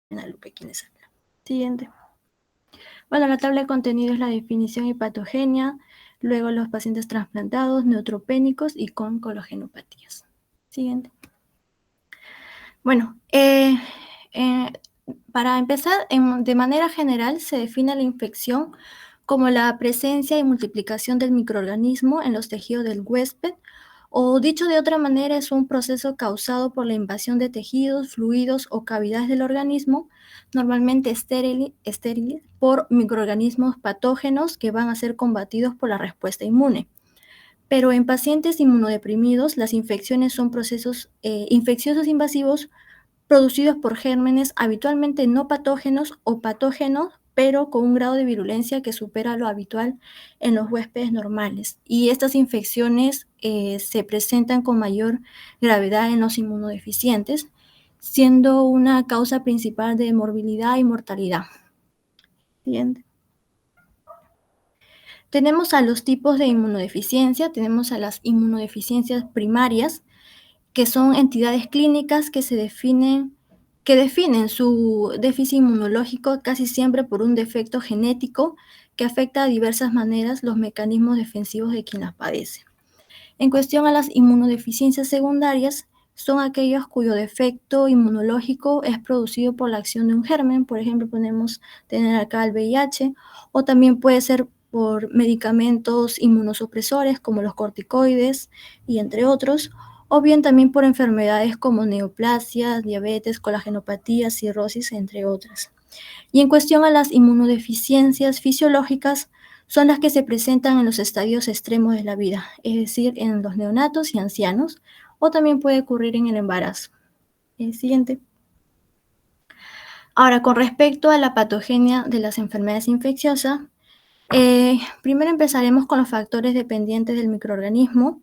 Lupe, ¿quién les habla? Siguiente. Bueno, la tabla de contenido es la definición y patogenia, luego los pacientes trasplantados, neutropénicos y con coлагenopatías. Siguiente. Bueno, para empezar, de manera general se define la infección como la presencia y multiplicación del microorganismo en los tejidos del huésped, o dicho de otra manera, es un proceso causado por la invasión de tejidos, fluidos o cavidades del organismo, normalmente estériles, por microorganismos patógenos que van a ser combatidos por la respuesta inmune. Pero en pacientes inmunodeprimidos, las infecciones son procesos infecciosos invasivos producidos por gérmenes habitualmente no patógenos o patógenos, pero con un grado de virulencia que supera lo habitual en los huéspedes normales. Y estas infecciones se presentan con mayor gravedad en los inmunodeficientes, siendo una causa principal de morbilidad y mortalidad. Siguiente. Tenemos a los tipos de inmunodeficiencia, tenemos a las inmunodeficiencias primarias, que son entidades clínicas que definen su déficit inmunológico casi siempre por un defecto genético que afecta de diversas maneras los mecanismos defensivos de quien las padece. En cuestión a las inmunodeficiencias secundarias, son aquellos cuyo defecto inmunológico es producido por la acción de un germen, por ejemplo, podemos tener acá el VIH, o también puede ser por medicamentos inmunosupresores como los corticoides y entre otros, o bien también por enfermedades como neoplasias, diabetes, colagenopatías, cirrosis, entre otras. Y en cuestión a las inmunodeficiencias fisiológicas, son las que se presentan en los estadios extremos de la vida, es decir, en los neonatos y ancianos, o también puede ocurrir en el embarazo. Siguiente. Ahora, con respecto a la patogenia de las enfermedades infecciosas, primero empezaremos con los factores dependientes del microorganismo.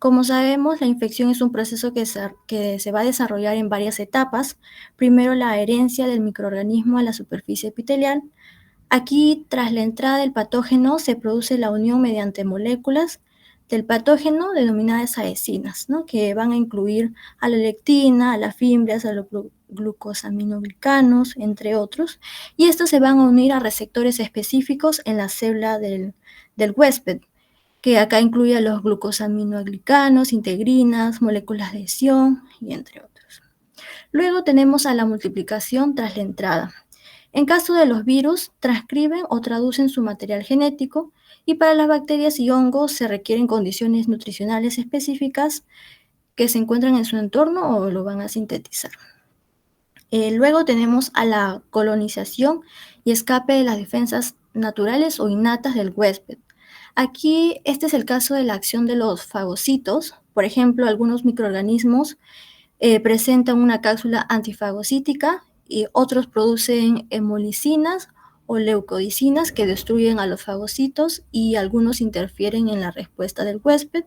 Como sabemos, la infección es un proceso que se va a desarrollar en varias etapas. Primero, la adherencia del microorganismo a la superficie epitelial. Aquí, tras la entrada del patógeno, se produce la unión mediante moléculas del patógeno denominadas adhesinas, ¿no? Que van a incluir a la lectina, a las fimbrias, a los glucosaminoglicanos, entre otros, y estos se van a unir a receptores específicos en la célula del huésped, que acá incluye a los glucosaminoglicanos, integrinas, moléculas de adhesión, y entre otros. Luego tenemos a la multiplicación tras la entrada. En caso de los virus, transcriben o traducen su material genético, y para las bacterias y hongos se requieren condiciones nutricionales específicas que se encuentran en su entorno o lo van a sintetizar. Luego tenemos a la colonización y escape de las defensas naturales o innatas del huésped. Aquí este es el caso de la acción de los fagocitos. Por ejemplo, algunos microorganismos presentan una cápsula antifagocítica y otros producen hemolicinas o leucodicinas que destruyen a los fagocitos, y algunos interfieren en la respuesta del huésped,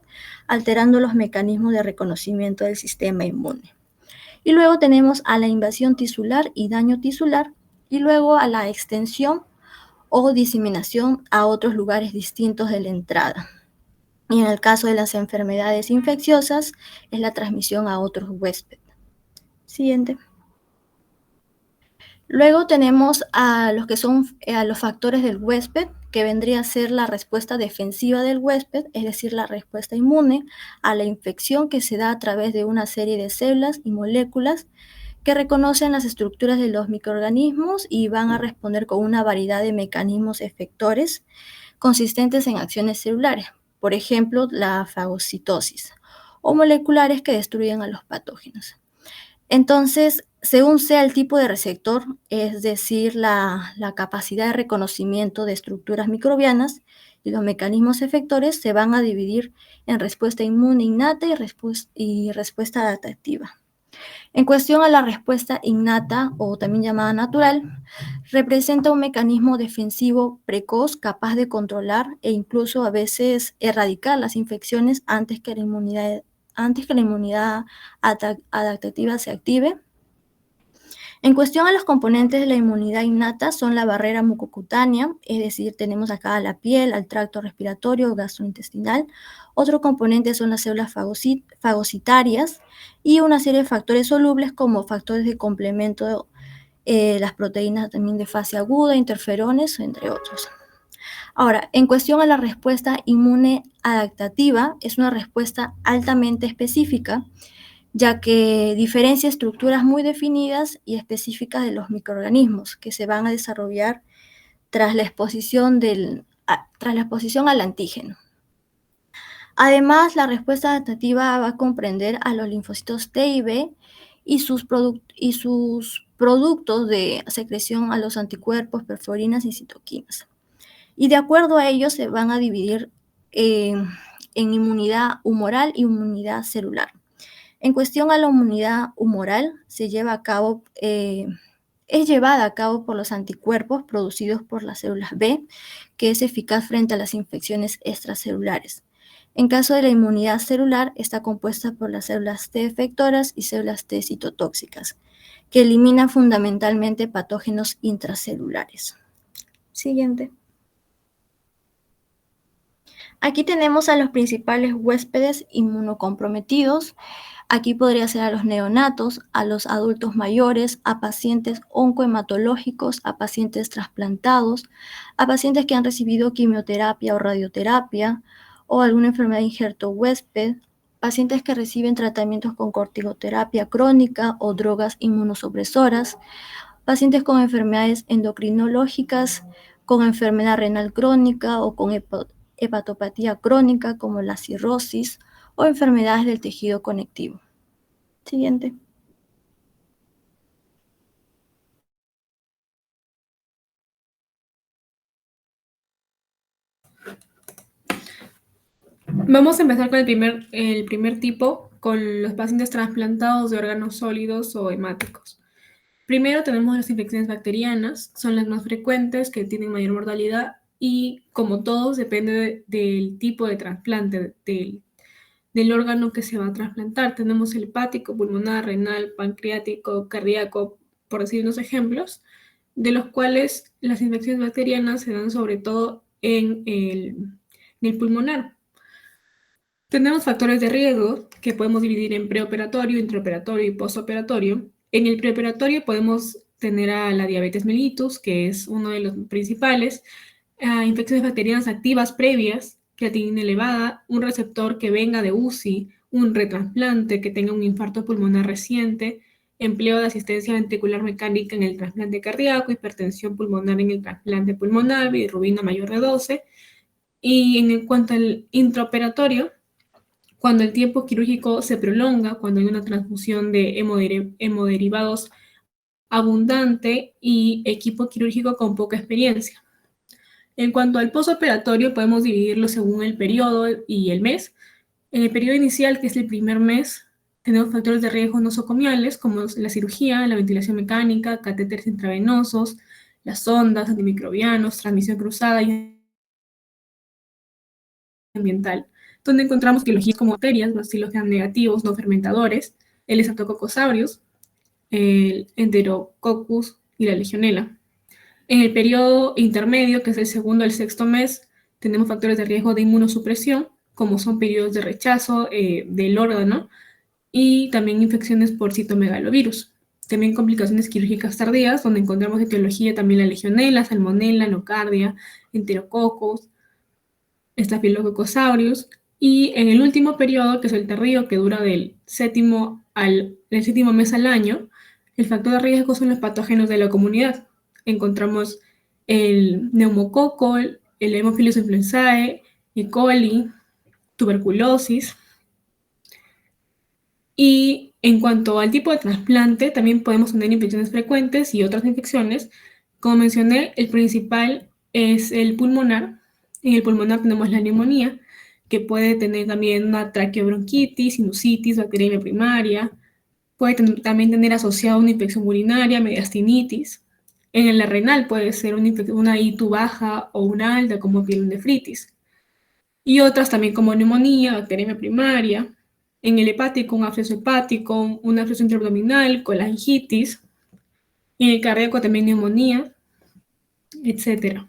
alterando los mecanismos de reconocimiento del sistema inmune. Y luego tenemos a la invasión tisular y daño tisular, y luego a la extensión o diseminación a otros lugares distintos de la entrada. Y en el caso de las enfermedades infecciosas, es la transmisión a otros huéspedes. Siguiente. Luego tenemos a los que son a los factores del huésped, que vendría a ser la respuesta defensiva del huésped, es decir, la respuesta inmune a la infección que se da a través de una serie de células y moléculas que reconocen las estructuras de los microorganismos y van a responder con una variedad de mecanismos efectores consistentes en acciones celulares, por ejemplo, la fagocitosis, o moleculares que destruyen a los patógenos. Entonces, según sea el tipo de receptor, es decir, la capacidad de reconocimiento de estructuras microbianas y los mecanismos efectores, se van a dividir en respuesta inmune innata y respuesta adaptativa. En cuestión a la respuesta innata, o también llamada natural, representa un mecanismo defensivo precoz capaz de controlar e incluso a veces erradicar las infecciones antes que la inmunidad adaptativa se active. En cuestión a los componentes de la inmunidad innata, son la barrera mucocutánea, es decir, tenemos acá a la piel, al tracto respiratorio, gastrointestinal. Otro componente son las células fagocitarias y una serie de factores solubles como factores de complemento las proteínas también de fase aguda, interferones, entre otros. Ahora, en cuestión a la respuesta inmune adaptativa, es una respuesta altamente específica, ya que diferencia estructuras muy definidas y específicas de los microorganismos que se van a desarrollar tras la exposición al antígeno. Además, la respuesta adaptativa va a comprender a los linfocitos T y B y sus productos de secreción a los anticuerpos, perforinas y citoquinas. Y de acuerdo a ellos se van a dividir en inmunidad humoral y inmunidad celular. En cuestión a la inmunidad humoral, es llevada a cabo por los anticuerpos producidos por las células B, que es eficaz frente a las infecciones extracelulares. En caso de la inmunidad celular, está compuesta por las células T efectoras y células T citotóxicas, que eliminan fundamentalmente patógenos intracelulares. Siguiente. Aquí tenemos a los principales huéspedes inmunocomprometidos. Aquí podría ser a los neonatos, a los adultos mayores, a pacientes oncohematológicos, a pacientes trasplantados, a pacientes que han recibido quimioterapia o radioterapia o alguna enfermedad de injerto huésped, pacientes que reciben tratamientos con corticoterapia crónica o drogas inmunosupresoras, pacientes con enfermedades endocrinológicas, con enfermedad renal crónica o con hepatopatía crónica como la cirrosis o enfermedades del tejido conectivo. Siguiente. Vamos a empezar con el primer tipo, con los pacientes trasplantados de órganos sólidos o hemáticos. Primero tenemos las infecciones bacterianas, son las más frecuentes, que tienen mayor mortalidad y, como todos, depende del tipo de trasplante, del órgano que se va a trasplantar. Tenemos el hepático, pulmonar, renal, pancreático, cardíaco, por decir unos ejemplos, de los cuales las infecciones bacterianas se dan sobre todo en el pulmonar. Tenemos factores de riesgo que podemos dividir en preoperatorio, intraoperatorio y postoperatorio. En el preoperatorio podemos tener a la diabetes mellitus, que es uno de los principales, a infecciones bacterianas activas previas, creatinina elevada, un receptor que venga de UCI, un retrasplante que tenga un infarto pulmonar reciente, empleo de asistencia ventricular mecánica en el trasplante cardíaco, hipertensión pulmonar en el trasplante pulmonar, bilirrubina mayor de 12. Y en cuanto al intraoperatorio, cuando el tiempo quirúrgico se prolonga, cuando hay una transfusión de hemoderivados abundante y equipo quirúrgico con poca experiencia. En cuanto al postoperatorio, podemos dividirlo según el periodo y el mes. En el periodo inicial, que es el primer mes, tenemos factores de riesgo nosocomiales como la cirugía, la ventilación mecánica, catéteres intravenosos, las sondas, antimicrobianos, transmisión cruzada y ambiental, donde encontramos biologías como bacterias, bacilos gram negativos no fermentadores, el Staphylococcus aureus, el Enterococcus y la Legionella. En el periodo intermedio, que es el segundo al sexto mes, tenemos factores de riesgo de inmunosupresión, como son periodos de rechazo del órgano y también infecciones por citomegalovirus. También complicaciones quirúrgicas tardías, donde encontramos etiología también la Legionella, Salmonella, Nocardia, Enterococcus, Staphylococcus aureus, y en el último periodo, que es el tardío, que dura del séptimo mes al año, el factor de riesgo son los patógenos de la comunidad. Encontramos el neumococo, el Haemophilus influenzae, E. coli, tuberculosis. Y en cuanto al tipo de trasplante, también podemos tener infecciones frecuentes y otras infecciones. Como mencioné, el principal es el pulmonar. En el pulmonar tenemos la neumonía, que puede tener también una traqueobronquitis, sinusitis, bacteriemia primaria. Puede también tener asociado una infección urinaria, mediastinitis. En la renal puede ser una ITU baja o una alta, como pielonefritis. Y otras también como neumonía, bacteriemia primaria. En el hepático, un absceso hepático, un absceso intraabdominal, colangitis. En el cardíaco también neumonía, etc.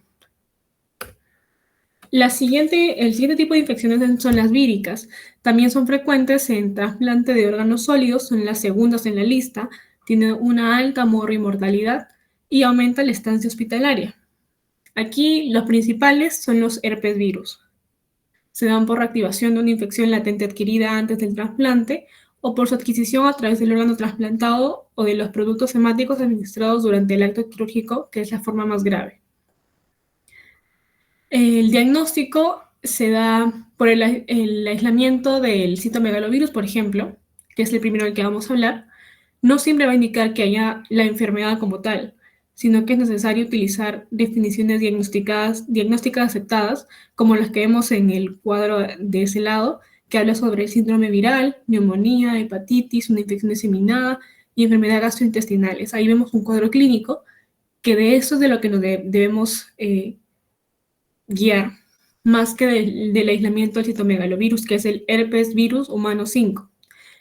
El siguiente tipo de infecciones son las víricas. También son frecuentes en trasplante de órganos sólidos, son las segundas en la lista, tiene una alta mortalidad y aumenta la estancia hospitalaria. Aquí los principales son los herpes virus. Se dan por reactivación de una infección latente adquirida antes del trasplante o por su adquisición a través del órgano trasplantado o de los productos hemáticos administrados durante el acto quirúrgico, que es la forma más grave. El diagnóstico se da por el aislamiento del citomegalovirus, por ejemplo, que es el primero del que vamos a hablar. No siempre va a indicar que haya la enfermedad como tal, sino que es necesario utilizar definiciones diagnósticas aceptadas, como las que vemos en el cuadro de ese lado, que habla sobre el síndrome viral, neumonía, hepatitis, una infección diseminada y enfermedad gastrointestinales. Ahí vemos un cuadro clínico que de eso es de lo que nos debemos guiar, más que del aislamiento del citomegalovirus, que es el herpes virus humano 5.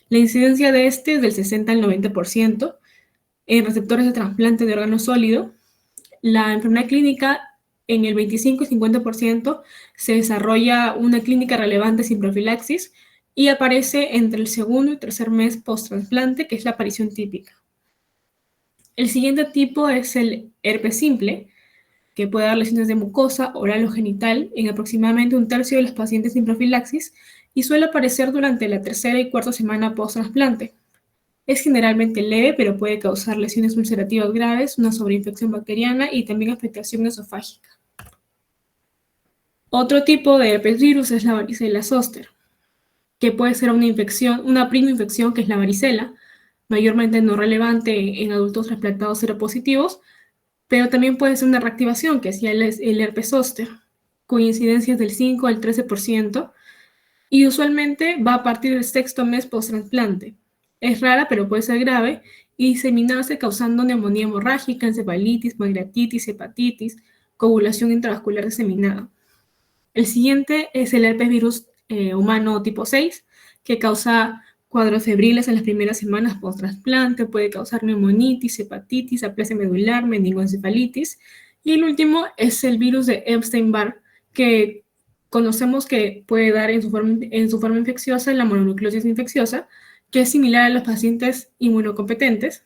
La incidencia de este es del 60 al 90% en receptores de trasplante de órgano sólido. La enfermedad clínica en el 25 y 50% se desarrolla una clínica relevante sin profilaxis y aparece entre el segundo y tercer mes post-trasplante, que es la aparición típica. El siguiente tipo es el herpes simple, que puede dar lesiones de mucosa, oral o genital en aproximadamente un tercio de los pacientes sin profilaxis y suele aparecer durante la tercera y cuarta semana post-trasplante. Es generalmente leve, pero puede causar lesiones ulcerativas graves, una sobreinfección bacteriana y también afectación esofágica. Otro tipo de herpes virus es la varicela zoster, que puede ser una prima infección que es la varicela, mayormente no relevante en adultos trasplantados seropositivos, pero también puede ser una reactivación, que es ya el herpes zóster, con incidencias del 5 al 13%, y usualmente va a partir del sexto mes post-trasplante. Es rara, pero puede ser grave, y diseminarse causando neumonía hemorrágica, encefalitis, pancreatitis, hepatitis, coagulación intravascular diseminada. El siguiente es el herpes virus humano tipo 6, que causa cuadros febriles en las primeras semanas post-trasplante, puede causar neumonitis, hepatitis, aplasia medular, meningoencefalitis. Y el último es el virus de Epstein-Barr, que conocemos que puede dar en su forma infecciosa la mononucleosis infecciosa, que es similar a los pacientes inmunocompetentes.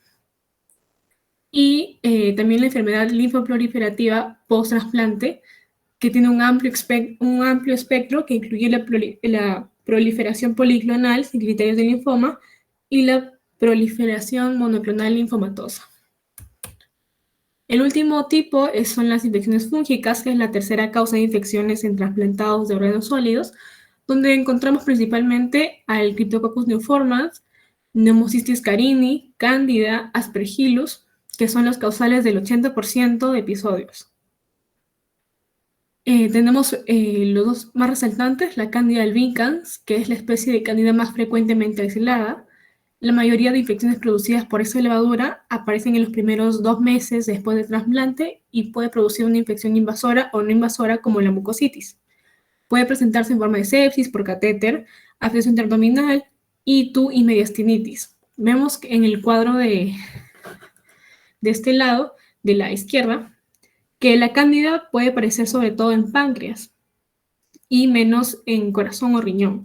Y también la enfermedad linfoproliferativa post-trasplante, que tiene un amplio espectro que incluye la proliferación policlonal sin criterios de linfoma y la proliferación monoclonal linfomatosa. El último tipo son las infecciones fúngicas, que es la tercera causa de infecciones en trasplantados de órganos sólidos, donde encontramos principalmente al Cryptococcus neoformans, Pneumocystis carini, Cándida, Aspergillus, que son los causales del 80% de episodios. Tenemos los dos más resaltantes, la Candida albicans, que es la especie de Candida más frecuentemente aislada. La mayoría de infecciones producidas por esta levadura aparecen en los primeros 2 meses después del trasplante y puede producir una infección invasora o no invasora como la mucositis. Puede presentarse en forma de sepsis por catéter, afección interabdominal, ITU y mediastinitis. Vemos que en el cuadro de este lado, de la izquierda, que la cándida puede aparecer sobre todo en páncreas y menos en corazón o riñón.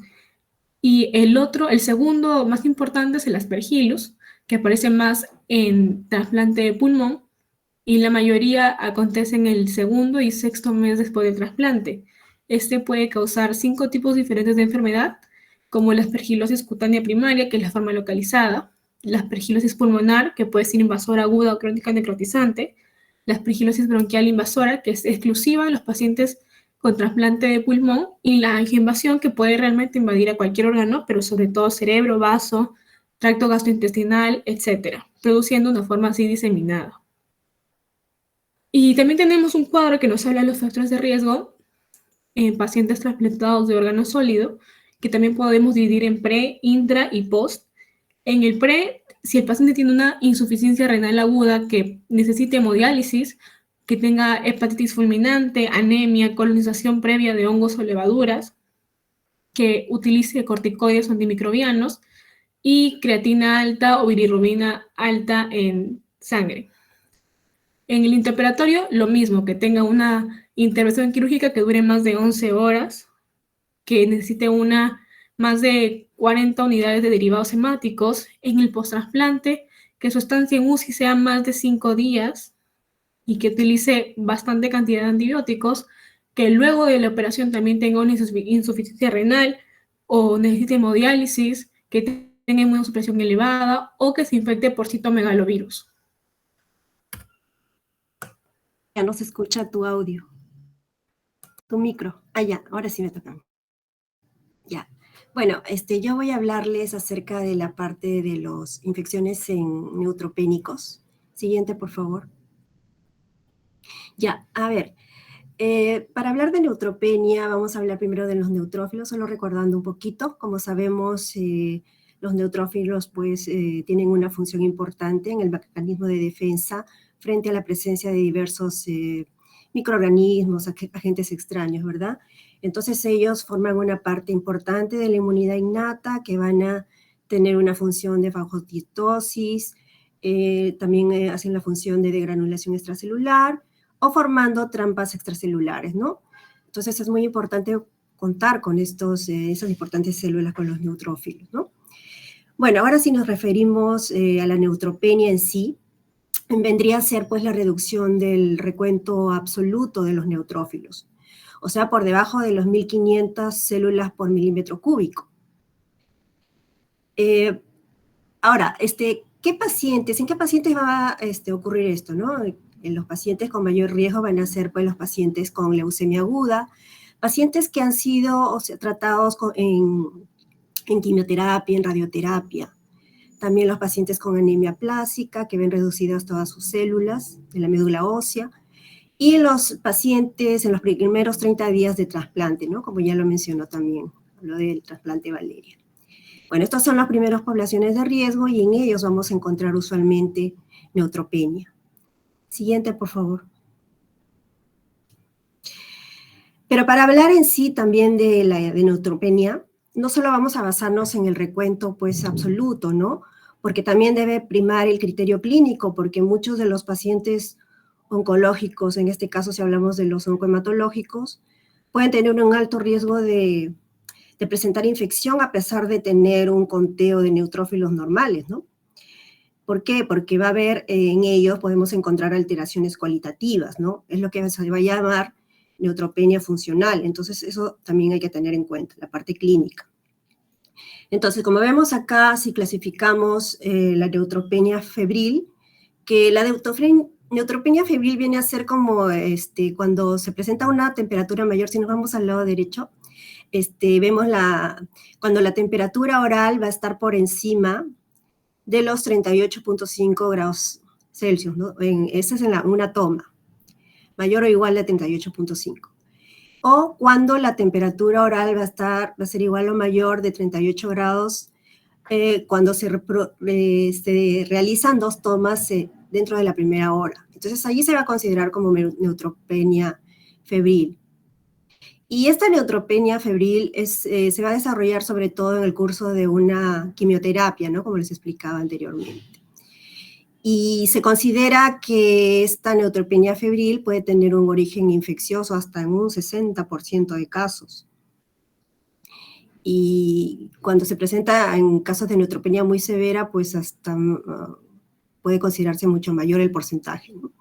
Y el segundo más importante es el Aspergillus, que aparece más en trasplante de pulmón y la mayoría acontece en el segundo y sexto mes después del trasplante. Este puede causar 5 tipos diferentes de enfermedad, como la aspergilosis cutánea primaria, que es la forma localizada, la aspergilosis pulmonar, que puede ser invasora aguda o crónica necrotizante, la aspergilosis bronquial invasora, que es exclusiva en los pacientes con trasplante de pulmón, y la angioinvasión, que puede realmente invadir a cualquier órgano, pero sobre todo cerebro, vaso, tracto gastrointestinal, etc., produciendo una forma así diseminada. Y también tenemos un cuadro que nos habla de los factores de riesgo en pacientes trasplantados de órgano sólido, que también podemos dividir en pre, intra y post. En el pre, si el paciente tiene una insuficiencia renal aguda que necesite hemodiálisis, que tenga hepatitis fulminante, anemia, colonización previa de hongos o levaduras, que utilice corticoides o antimicrobianos y creatina alta o bilirrubina alta en sangre. En el interoperatorio, lo mismo, que tenga una intervención quirúrgica que dure más de 11 horas, que necesite más de 40 unidades de derivados hemáticos. En el post-trasplante, que su estancia en UCI sea más de 5 días y que utilice bastante cantidad de antibióticos, que luego de la operación también tenga una insuficiencia renal o necesite hemodiálisis, que tenga inmunosupresión elevada o que se infecte por citomegalovirus. Ya no se escucha tu audio. Tu micro. Ah, ya, ahora sí me toca. Ya. Bueno, yo voy a hablarles acerca de la parte de las infecciones en neutropénicos. Siguiente, por favor. Ya, a ver. Para hablar de neutropenia, vamos a hablar primero de los neutrófilos, solo recordando un poquito. Como sabemos, los neutrófilos pues tienen una función importante en el mecanismo de defensa frente a la presencia de diversos microorganismos, agentes extraños, ¿verdad? Entonces ellos forman una parte importante de la inmunidad innata que van a tener una función de fagocitosis, también hacen la función de degranulación extracelular, o formando trampas extracelulares, ¿no? Entonces es muy importante contar con esas importantes células, con los neutrófilos, ¿no? Bueno, ahora si nos referimos a la neutropenia en sí, vendría a ser pues la reducción del recuento absoluto de los neutrófilos, o sea, por debajo de los 1500 células por milímetro cúbico. Ahora, en qué pacientes va a ocurrir esto, ¿no? En los pacientes con mayor riesgo van a ser pues, los pacientes con leucemia aguda, pacientes que han sido tratados en quimioterapia, en radioterapia. También los pacientes con anemia plástica, que ven reducidas todas sus células de la médula ósea. Y los pacientes en los primeros 30 días de trasplante, ¿no? Como ya lo mencionó también, lo del trasplante Valeria. Bueno, estas son las primeras poblaciones de riesgo y en ellos vamos a encontrar usualmente neutropenia. Siguiente, por favor. Pero para hablar en sí también de neutropenia, no solo vamos a basarnos en el recuento pues absoluto, ¿no? Porque también debe primar el criterio clínico, porque muchos de los pacientes oncológicos, en este caso si hablamos de los oncohematológicos, pueden tener un alto riesgo de presentar infección a pesar de tener un conteo de neutrófilos normales, ¿no? ¿Por qué? Porque va a haber en ellos, podemos encontrar alteraciones cualitativas, ¿no? Es lo que se va a llamar neutropenia funcional. Entonces, eso también hay que tener en cuenta, la parte clínica. Entonces, como vemos acá, si clasificamos la neutropenia febril, que la neutropenia febril viene a ser como cuando se presenta una temperatura mayor, si nos vamos al lado derecho, vemos cuando la temperatura oral va a estar por encima de los 38.5 grados Celsius, ¿no? Esa es una toma, mayor o igual a 38.5. O cuando la temperatura oral va a ser igual o mayor de 38 grados cuando se realizan 2 tomas dentro de la primera hora. Entonces, allí se va a considerar como neutropenia febril. Y esta neutropenia febril se va a desarrollar sobre todo en el curso de una quimioterapia, ¿no? Como les explicaba anteriormente. Y se considera que esta neutropenia febril puede tener un origen infeccioso hasta en un 60% de casos. Y cuando se presenta en casos de neutropenia muy severa, pues hasta puede considerarse mucho mayor el porcentaje, ¿no?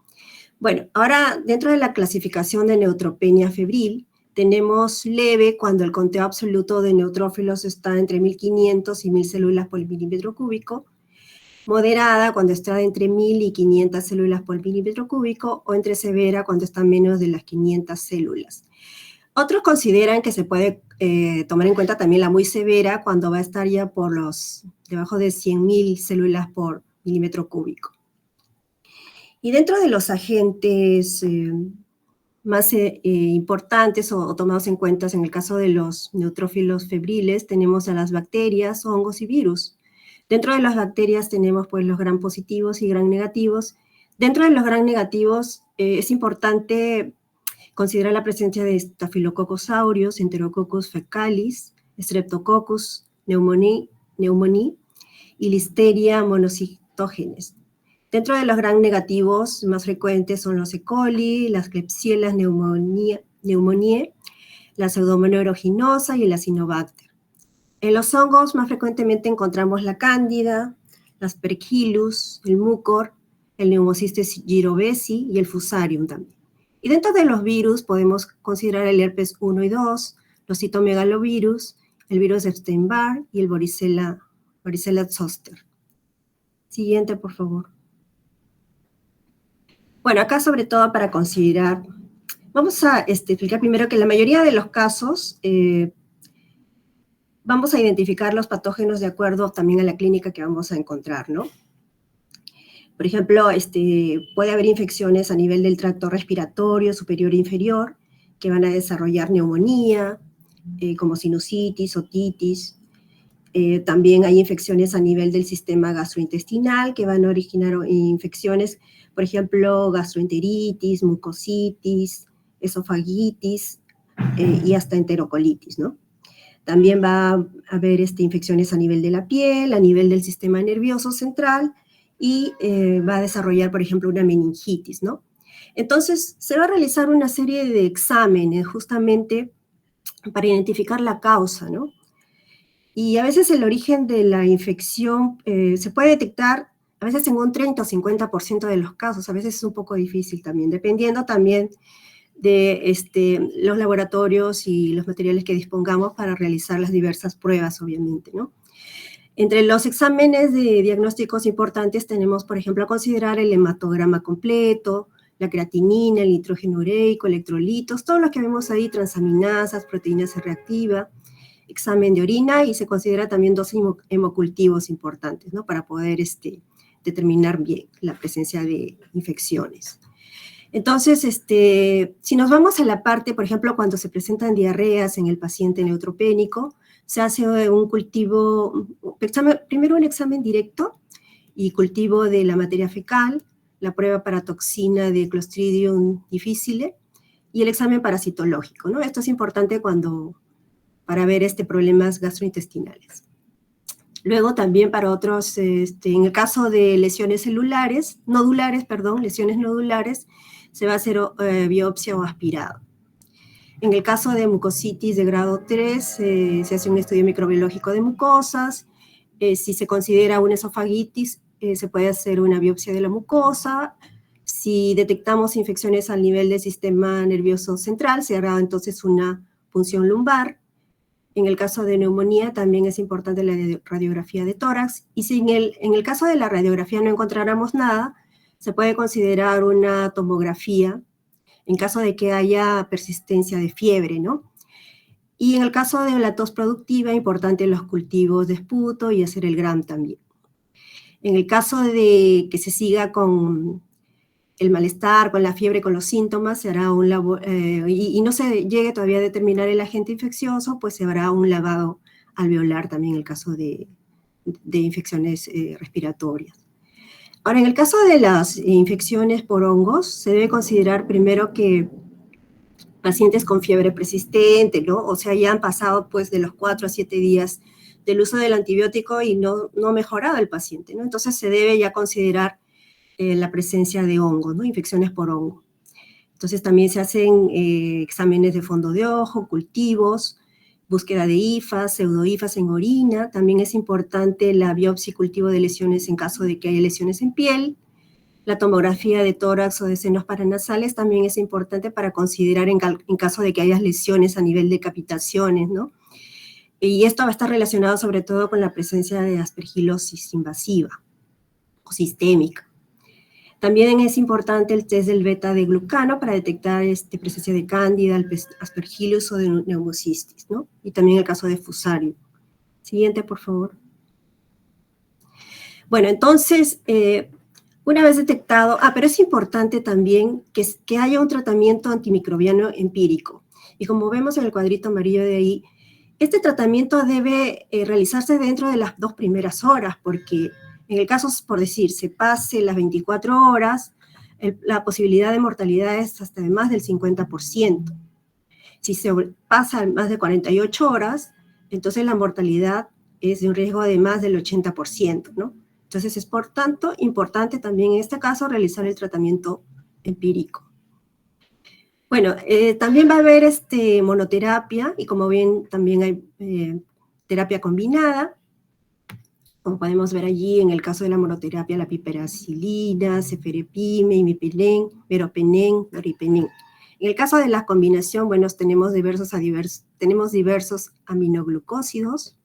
Bueno, ahora dentro de la clasificación de neutropenia febril, tenemos leve cuando el conteo absoluto de neutrófilos está entre 1500 y 1000 células por milímetro cúbico, moderada cuando está entre 1000 y 500 células por milímetro cúbico, o entre severa cuando está menos de las 500 células. Otros consideran que se puede tomar en cuenta también la muy severa cuando va a estar ya por debajo de 100.000 células por milímetro cúbico. Y dentro de los agentes más importantes o tomados en cuenta en el caso de los neutrófilos febriles, tenemos a las bacterias, hongos y virus. Dentro de las bacterias tenemos pues los gram positivos y gram negativos. Dentro de los gram negativos es importante considerar la presencia de Staphylococcus aureus, Enterococcus fecalis, Streptococcus pneumoniae y Listeria monocytogenes. Dentro de los gram negativos más frecuentes son los E. coli, las Klebsiella pneumoniae, la Pseudomonas aeruginosa y el Acinetobacter. En los hongos más frecuentemente encontramos la cándida, Aspergillus, el Mucor, el Pneumocystis jirovecii y el Fusarium también. Y dentro de los virus podemos considerar el herpes 1 y 2, los citomegalovirus, el virus Epstein-Barr y el varicela zoster. Siguiente, por favor. Bueno, acá sobre todo para considerar, vamos a explicar primero que en la mayoría de los casos vamos a identificar los patógenos de acuerdo también a la clínica que vamos a encontrar, ¿no? Por ejemplo, puede haber infecciones a nivel del tracto respiratorio superior e inferior que van a desarrollar neumonía, como sinusitis, otitis. También hay infecciones a nivel del sistema gastrointestinal que van a originar infecciones, por ejemplo, gastroenteritis, mucositis, esofagitis y hasta enterocolitis, ¿no? También va a haber infecciones a nivel de la piel, a nivel del sistema nervioso central y va a desarrollar, por ejemplo, una meningitis, ¿no? Entonces, se va a realizar una serie de exámenes justamente para identificar la causa, ¿no? Y a veces el origen de la infección se puede detectar a veces en un 30 o 50% de los casos, a veces es un poco difícil también, dependiendo también de los laboratorios y los materiales que dispongamos para realizar las diversas pruebas, obviamente, ¿no? Entre los exámenes de diagnósticos importantes tenemos, por ejemplo, a considerar el hematograma completo, la creatinina, el nitrógeno ureico, electrolitos, todos los que vemos ahí, transaminasas, proteína C reactiva, examen de orina, y se considera también dos hemocultivos importantes, ¿no? Para poder determinar bien la presencia de infecciones. Entonces, si nos vamos a la parte, por ejemplo, cuando se presentan diarreas en el paciente neutropénico, se hace un cultivo, primero un examen directo y cultivo de la materia fecal, la prueba para toxina de Clostridium difficile y el examen parasitológico, ¿no? Esto es importante para ver problemas gastrointestinales. Luego también para otros, en el caso de lesiones lesiones nodulares, se va a hacer biopsia o aspirado. En el caso de mucositis de grado 3, se hace un estudio microbiológico de mucosas. Si se considera una esofagitis, se puede hacer una biopsia de la mucosa. Si detectamos infecciones al nivel del sistema nervioso central, se hará entonces una punción lumbar. En el caso de neumonía también es importante la radiografía de tórax. Y si en el caso de la radiografía no encontráramos nada, se puede considerar una tomografía en caso de que haya persistencia de fiebre, ¿no? Y en el caso de la tos productiva, importante los cultivos de esputo y hacer el GRAM también. En el caso de que se siga con el malestar, con la fiebre, con los síntomas, se hará un y no se llegue todavía a determinar el agente infeccioso, pues se hará un lavado alveolar también en el caso de infecciones respiratorias. Ahora, en el caso de las infecciones por hongos, se debe considerar primero que pacientes con fiebre persistente, ¿no? O sea, ya han pasado pues de los 4 a 7 días del uso del antibiótico y no ha mejorado el paciente, ¿no? Entonces se debe ya considerar la presencia de hongos, ¿no? Infecciones por hongo. Entonces también se hacen exámenes de fondo de ojo, cultivos, búsqueda de hifas, pseudohifas en orina. También es importante la biopsia y cultivo de lesiones en caso de que haya lesiones en piel. La tomografía de tórax o de senos paranasales también es importante para considerar en caso de que haya lesiones a nivel de capitaciones, ¿no? Y esto va a estar relacionado sobre todo con la presencia de aspergilosis invasiva o sistémica. También es importante el test del beta de glucano para detectar presencia de cándida, aspergillus o de pneumocystis, ¿no? Y también el caso de Fusarium. Siguiente, por favor. Bueno, entonces, una vez detectado, pero es importante también que haya un tratamiento antimicrobiano empírico. Y como vemos en el cuadrito amarillo de ahí, este tratamiento debe realizarse dentro de las 2 primeras horas, porque en el caso, por decir, se pase las 24 horas, la posibilidad de mortalidad es hasta de más del 50%. Si se pasa más de 48 horas, entonces la mortalidad es de un riesgo de más del 80%, ¿no? Entonces es, por tanto, importante también en este caso realizar el tratamiento empírico. Bueno, también va a haber monoterapia, y como ven, también hay terapia combinada. Como podemos ver allí, en el caso de la monoterapia, la piperacilina, ceferepime, imipenem, meropenem, doripenem. En el caso de la combinación, bueno, tenemos diversos aminoglucósidos.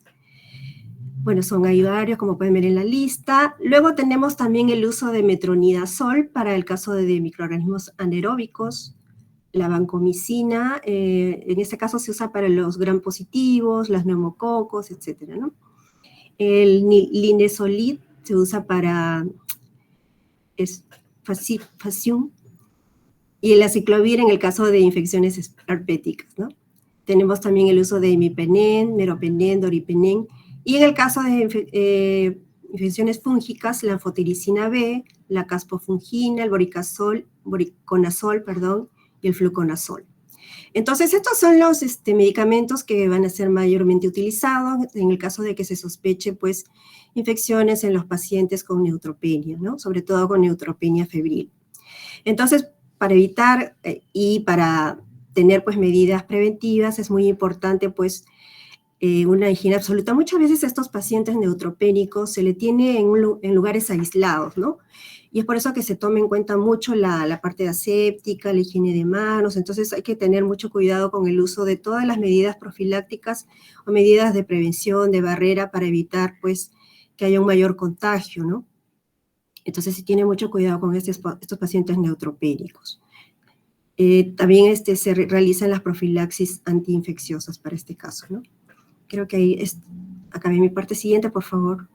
Bueno, son ahí varios, como pueden ver en la lista. Luego tenemos también el uso de metronidazol para el caso de microorganismos anaeróbicos. La vancomicina, en este caso se usa para los gram positivos, las neumococos, etcétera, ¿no? El linezolid se usa para fascium, y el aciclovir en el caso de infecciones herpéticas, ¿no? Tenemos también el uso de imipenem, meropenem, doripenem, y en el caso de infecciones fúngicas, la anfotericina B, la caspofungina, el voriconazol, y el fluconazol. Entonces, estos son los medicamentos que van a ser mayormente utilizados en el caso de que se sospeche, pues, infecciones en los pacientes con neutropenia, ¿no? Sobre todo con neutropenia febril. Entonces, para evitar y para tener, pues, medidas preventivas, es muy importante, pues, una higiene absoluta. Muchas veces a estos pacientes neutropénicos se le tiene en lugares aislados, ¿no? Y es por eso que se toma en cuenta mucho la parte aséptica, la higiene de manos. Entonces hay que tener mucho cuidado con el uso de todas las medidas profilácticas o medidas de prevención, de barrera, para evitar, pues, que haya un mayor contagio, ¿no? Entonces se tiene mucho cuidado con estos pacientes neutropénicos. También se realizan las profilaxis antiinfecciosas para este caso, ¿no? Creo que ahí acabé mi parte. Siguiente, por favor.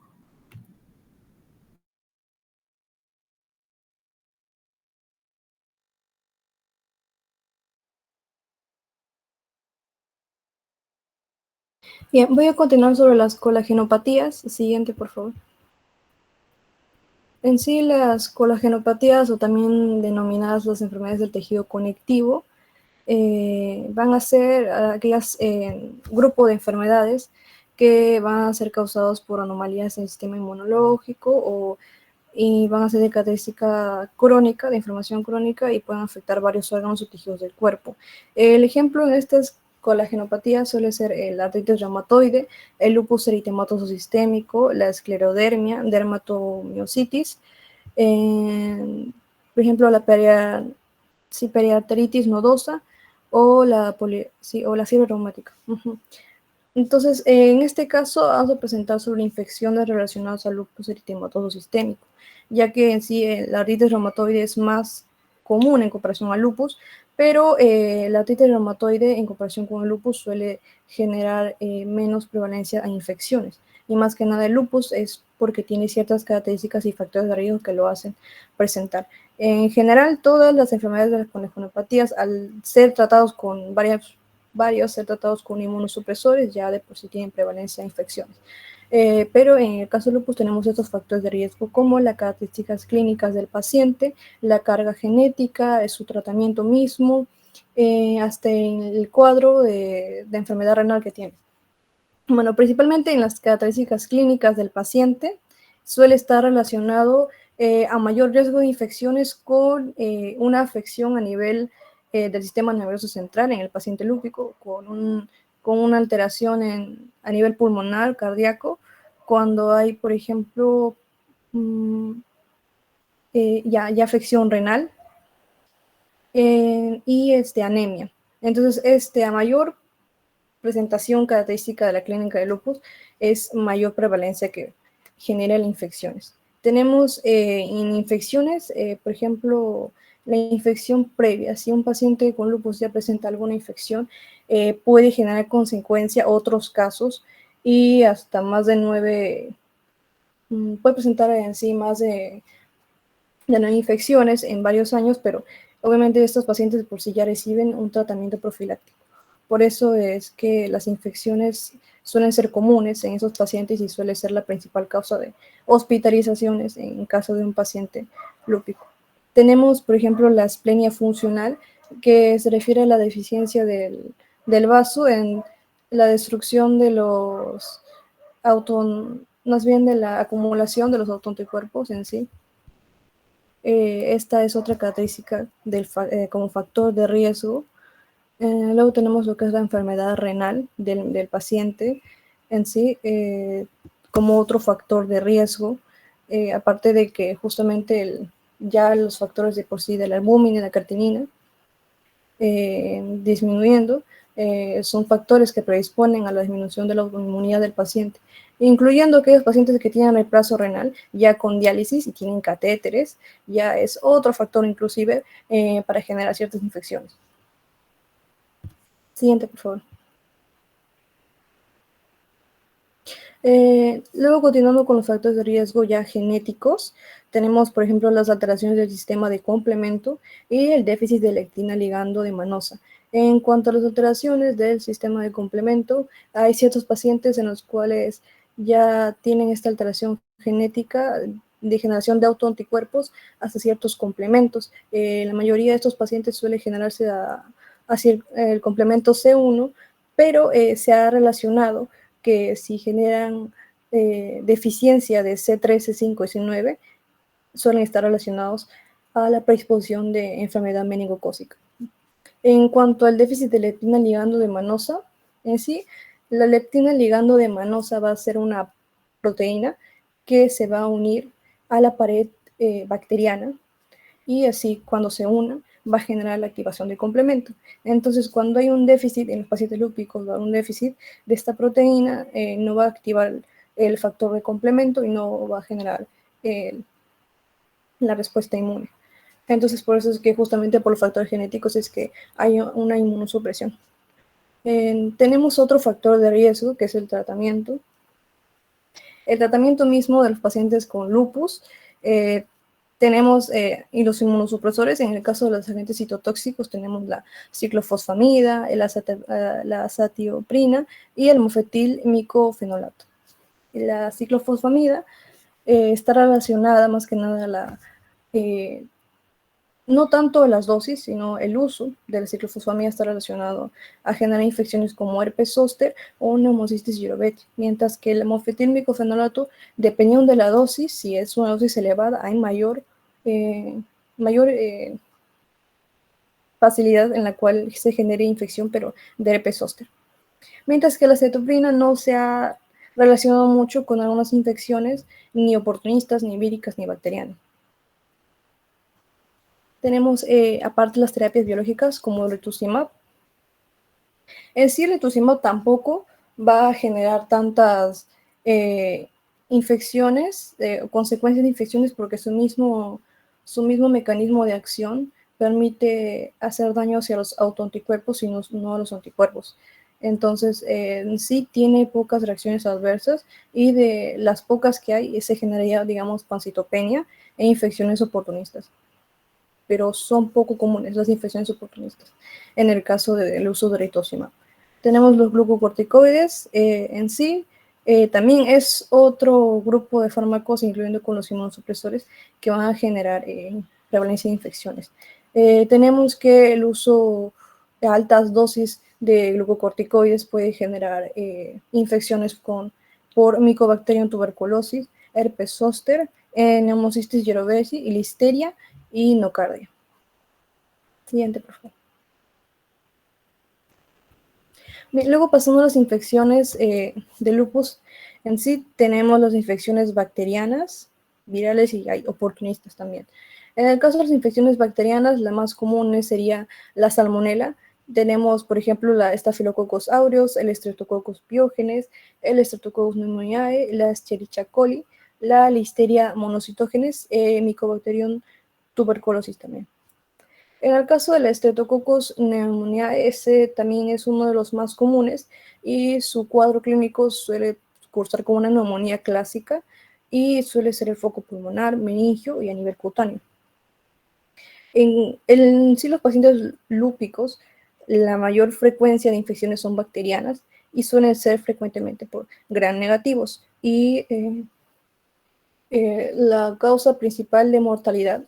Bien, voy a continuar sobre las colagenopatías. Siguiente, por favor. En sí, las colagenopatías, o también denominadas las enfermedades del tejido conectivo, van a ser aquellas grupo de enfermedades que van a ser causados por anomalías en el sistema inmunológico y van a ser de característica crónica, de inflamación crónica, y pueden afectar varios órganos o tejidos del cuerpo. El ejemplo en estas colagenopatías suele ser la artritis reumatoide, el lupus eritematoso sistémico, la esclerodermia, dermatomiositis, por ejemplo, la periarteritis nodosa o la fiebre reumática. Entonces, en este caso vamos a presentar sobre infecciones relacionadas al lupus eritematoso sistémico, ya que en sí la artritis reumatoide es más común en comparación al lupus, pero la artritis reumatoide en comparación con el lupus suele generar menos prevalencia a infecciones, y más que nada el lupus es porque tiene ciertas características y factores de riesgo que lo hacen presentar. En general, todas las enfermedades de las colagenopatías, al ser tratados con varios ser tratados con inmunosupresores, ya de por sí tienen prevalencia a infecciones. Pero en el caso del lupus tenemos estos factores de riesgo como las características clínicas del paciente, la carga genética, su tratamiento mismo, hasta en el cuadro de enfermedad renal que tiene. Bueno, principalmente en las características clínicas del paciente suele estar relacionado a mayor riesgo de infecciones con una afección a nivel del sistema nervioso central en el paciente lúpico, con una alteración a nivel pulmonar, cardíaco, cuando hay, por ejemplo, ya afección renal y anemia. Entonces, a mayor presentación característica de la clínica de lupus es mayor prevalencia que genera infecciones. Tenemos en infecciones, por ejemplo, la infección previa. Si un paciente con lupus ya presenta alguna infección, puede generar consecuencia otros casos y hasta más de 9, puede presentar en sí más de 9 infecciones en varios años, pero obviamente estos pacientes por sí ya reciben un tratamiento profiláctico. Por eso es que las infecciones suelen ser comunes en esos pacientes y suele ser la principal causa de hospitalizaciones en caso de un paciente lúpico. Tenemos, por ejemplo, la asplenia funcional, que se refiere a la deficiencia del vaso en la destrucción de más bien de la acumulación de los autoanticuerpos en sí. Esta es otra característica como factor de riesgo. Luego tenemos lo que es la enfermedad renal del paciente en sí, como otro factor de riesgo, aparte de que justamente ya los factores de por sí de la albúmina y la creatinina disminuyendo, son factores que predisponen a la disminución de la autoinmunidad del paciente, incluyendo aquellos pacientes que tienen reemplazo renal ya con diálisis y tienen catéteres, ya es otro factor inclusive para generar ciertas infecciones. Siguiente, por favor. Luego, continuando con los factores de riesgo ya genéticos, tenemos, por ejemplo, las alteraciones del sistema de complemento y el déficit de lectina ligando de manosa. En cuanto a las alteraciones del sistema de complemento, hay ciertos pacientes en los cuales ya tienen esta alteración genética de generación de autoanticuerpos hacia ciertos complementos. La mayoría de estos pacientes suele generarse hacia el complemento C1, pero se ha relacionado que si generan deficiencia de C3, C5 y C9, suelen estar relacionados a la predisposición de enfermedad meningocócica. En cuanto al déficit de leptina ligando de manosa, en sí, la leptina ligando de manosa va a ser una proteína que se va a unir a la pared bacteriana y así cuando se una va a generar la activación de complemento. Entonces, cuando hay un déficit en los pacientes lúpicos, un déficit de esta proteína, no va a activar el factor de complemento y no va a generar la respuesta inmune. Entonces, por eso es que justamente por los factores genéticos es que hay una inmunosupresión. Tenemos otro factor de riesgo, que es el tratamiento. El tratamiento mismo de los pacientes con lupus, tenemos y los inmunosupresores, en el caso de los agentes citotóxicos, tenemos la ciclofosfamida, la azatioprina y el mofetil micofenolato. La ciclofosfamida está relacionada más que nada no tanto las dosis, sino el uso de la ciclofosfamida está relacionado a generar infecciones como herpes zóster o neumocistis girovecii, mientras que el mofetil micofenolato, dependiendo de la dosis, si es una dosis elevada, hay mayor facilidad en la cual se genere infección, pero de herpes zóster. Mientras que la cetoprina no se ha relacionado mucho con algunas infecciones, ni oportunistas, ni víricas, ni bacterianas. Tenemos aparte las terapias biológicas como el rituximab. En sí, el rituximab tampoco va a generar tantas infecciones, consecuencias de infecciones, porque su mismo mecanismo de acción permite hacer daño hacia los autoanticuerpos y no a los anticuerpos. Entonces, sí tiene pocas reacciones adversas y de las pocas que hay se generaría, digamos, pancitopenia e infecciones oportunistas. Pero son poco comunes las infecciones oportunistas en el caso del uso de rituximab. Tenemos los glucocorticoides en sí, también es otro grupo de fármacos, incluyendo con los inmunosupresores, que van a generar prevalencia de infecciones. Tenemos que el uso de altas dosis de glucocorticoides puede generar infecciones por Mycobacterium tuberculosis, herpes zóster, neumocistis girovecii y listeria y nocardia. Siguiente, por favor. Bien, luego pasando a las infecciones de lupus, en sí tenemos las infecciones bacterianas, virales y hay oportunistas también. En el caso de las infecciones bacterianas, la más común sería la salmonela. Tenemos, por ejemplo, la Staphylococcus aureus, el Streptococcus pyogenes, el Streptococcus pneumoniae, la Escherichia coli, la Listeria monocytogenes, Mycobacterium tuberculosis también. En el caso de la Streptococcus pneumoniae, ese también es uno de los más comunes y su cuadro clínico suele cursar como una neumonía clásica y suele ser el foco pulmonar, meningio y a nivel cutáneo. En sí, los pacientes lúpicos, la mayor frecuencia de infecciones son bacterianas y suelen ser frecuentemente por gram negativos. Y la causa principal de mortalidad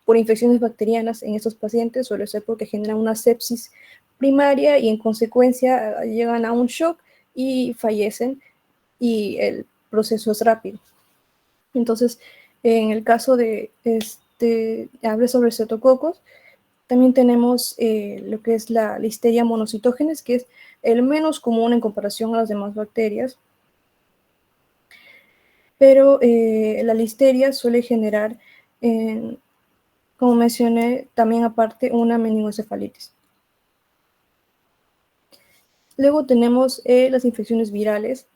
por infecciones bacterianas en estos pacientes suele ser porque generan una sepsis primaria y en consecuencia llegan a un shock y fallecen y el proceso es rápido. Entonces, en el caso de hablé sobre cetococos, también tenemos lo que es la Listeria monocytogenes, que es el menos común en comparación a las demás bacterias. pero la listeria suele generar, como mencioné, también aparte una meningoencefalitis. Luego tenemos las infecciones virales,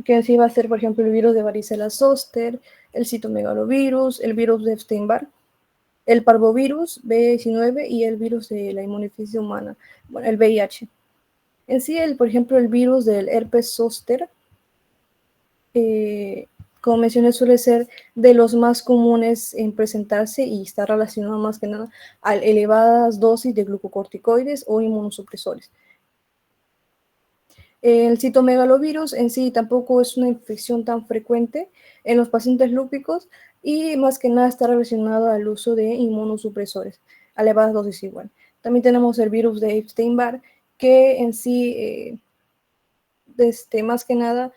que así va a ser, por ejemplo, el virus de varicela zoster, el citomegalovirus, el virus de Epstein-Barr, el parvovirus B19 y el virus de la inmunodeficiencia humana, bueno, el VIH. En sí, por ejemplo, el virus del herpes zóster, como mencioné, suele ser de los más comunes en presentarse y está relacionado más que nada a elevadas dosis de glucocorticoides o inmunosupresores. El citomegalovirus en sí tampoco es una infección tan frecuente en los pacientes lúpicos y más que nada está relacionado al uso de inmunosupresores a elevadas dosis igual. También tenemos el virus de Epstein-Barr, que en sí, más que nada,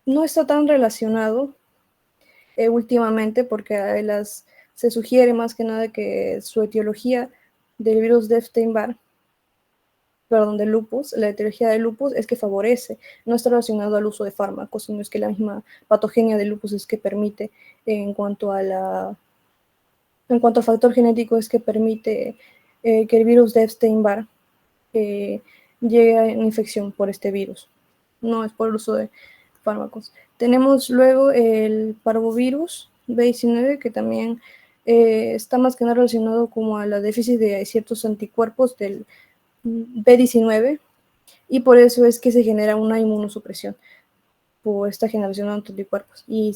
no está tan relacionado últimamente porque se sugiere más que nada que su etiología del virus de Epstein-Barr, perdón, del lupus, la etiología del lupus es que favorece, no está relacionado al uso de fármacos, sino es que la misma patogenia del lupus es que permite, en cuanto al factor genético, es que permite que el virus de Epstein-Barr llegue a una infección por este virus, no es por el uso de fármacos. Tenemos luego el parvovirus B19, que también está más que nada relacionado como a la déficit de ciertos anticuerpos del B19, y por eso es que se genera una inmunosupresión por esta generación de anticuerpos y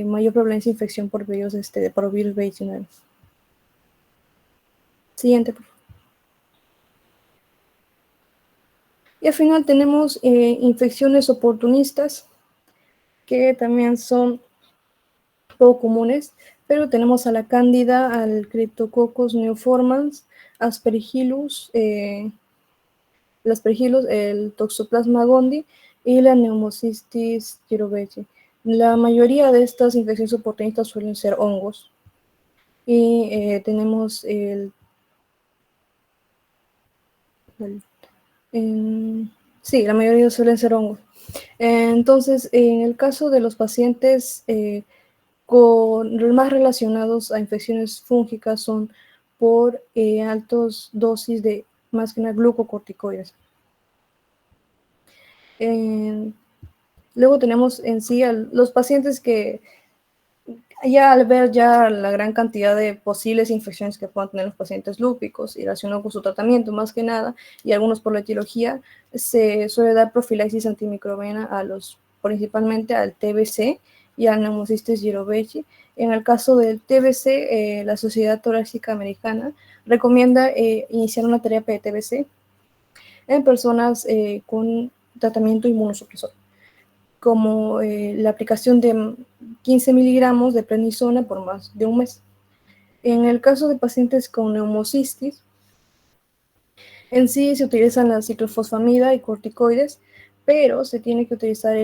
mayor prevalencia de infección por virus de parvovirus B19. Siguiente, por favor. Y al final tenemos infecciones oportunistas, que también son poco comunes, pero tenemos a la cándida, al Cryptococcus neoformans, Aspergillus, el Toxoplasma gondii y la Pneumocystis jirovecii. La mayoría de estas infecciones oportunistas suelen ser hongos. Y tenemos sí, la mayoría suelen ser hongos. Entonces, en el caso de los pacientes con más relacionados a infecciones fúngicas son por altas dosis de más que nada glucocorticoides. Luego tenemos en sí los pacientes que ya al ver ya la gran cantidad de posibles infecciones que puedan tener los pacientes lúpicos y relacionado con su tratamiento más que nada, y algunos por la etiología, se suele dar profilaxis antimicrobiana principalmente al TBC y al Pneumocystis jirovecii. En el caso del TBC, la Sociedad Torácica Americana recomienda iniciar una terapia de TBC en personas con tratamiento inmunosupresor, como la aplicación de 15 miligramos de prednisona por más de un mes. En el caso de pacientes con neumocistis, en sí se utilizan la ciclofosfamida y corticoides, pero se tiene que utilizar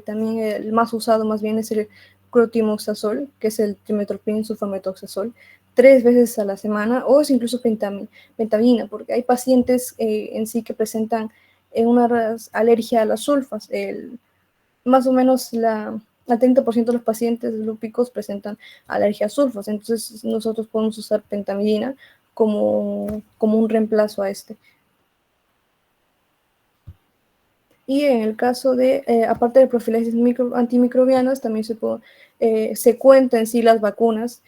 también el más usado, más bien es el clotimoxazol, que es el trimethoprim sulfametoxazol, 3 veces a la semana, o es incluso pentamina, porque hay pacientes en sí que presentan una alergia a las sulfas. Más o menos el 30% de los pacientes lúpicos presentan alergia a sulfos, entonces nosotros podemos usar pentamidina como un reemplazo a este. Y en el caso de, aparte de profilaxis antimicrobianas, también se cuenta en sí las vacunas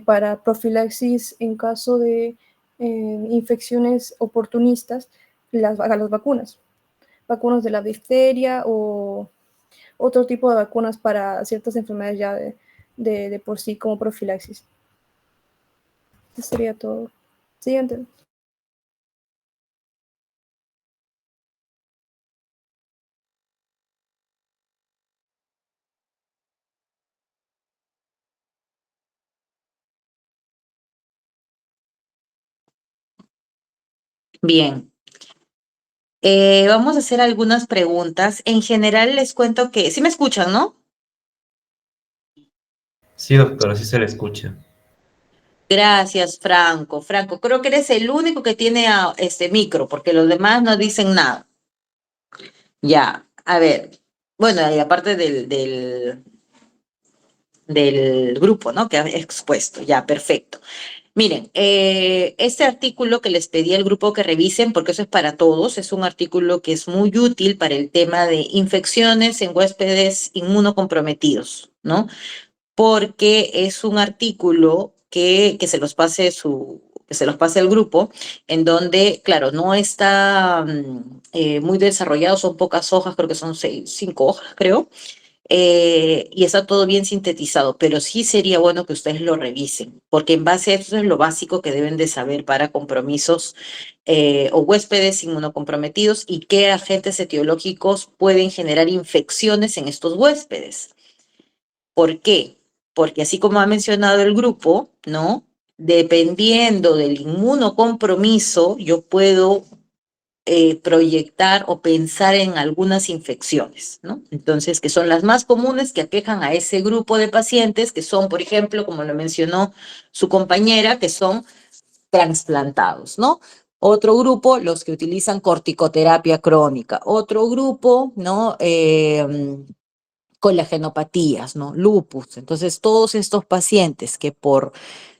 para profilaxis en caso de infecciones oportunistas, las vacunas de la difteria o otro tipo de vacunas para ciertas enfermedades ya de por sí como profilaxis. Eso sería todo. Siguiente. Bien. Vamos a hacer algunas preguntas. En general les cuento que, sí me escuchan, ¿no? Sí, doctora, sí se le escucha. Gracias, Franco. Franco, creo que eres el único que tiene este micro, porque los demás no dicen nada. Ya, a ver. bueno, y aparte del grupo, ¿no? Que ha expuesto, ya, perfecto. Miren, este artículo que les pedí al grupo que revisen, porque eso es para todos, es un artículo que es muy útil para el tema de infecciones en huéspedes inmunocomprometidos, ¿no? Porque es un artículo que se los pase que se los pase al grupo, en donde, claro, no está muy desarrollado, son pocas hojas, creo que son 5 hojas, creo, y está todo bien sintetizado, pero sí sería bueno que ustedes lo revisen, porque en base a eso es lo básico que deben de saber para compromisos o huéspedes inmunocomprometidos y qué agentes etiológicos pueden generar infecciones en estos huéspedes. ¿Por qué? Porque así como ha mencionado el grupo, ¿no? Dependiendo del inmunocompromiso, yo puedo proyectar o pensar en algunas infecciones, ¿no? Entonces, que son las más comunes que aquejan a ese grupo de pacientes, que son, por ejemplo, como lo mencionó su compañera, que son trasplantados, ¿no? Otro grupo, los que utilizan corticoterapia crónica. Otro grupo, ¿no? Colagenopatías, ¿no? Lupus. Entonces, todos estos pacientes que por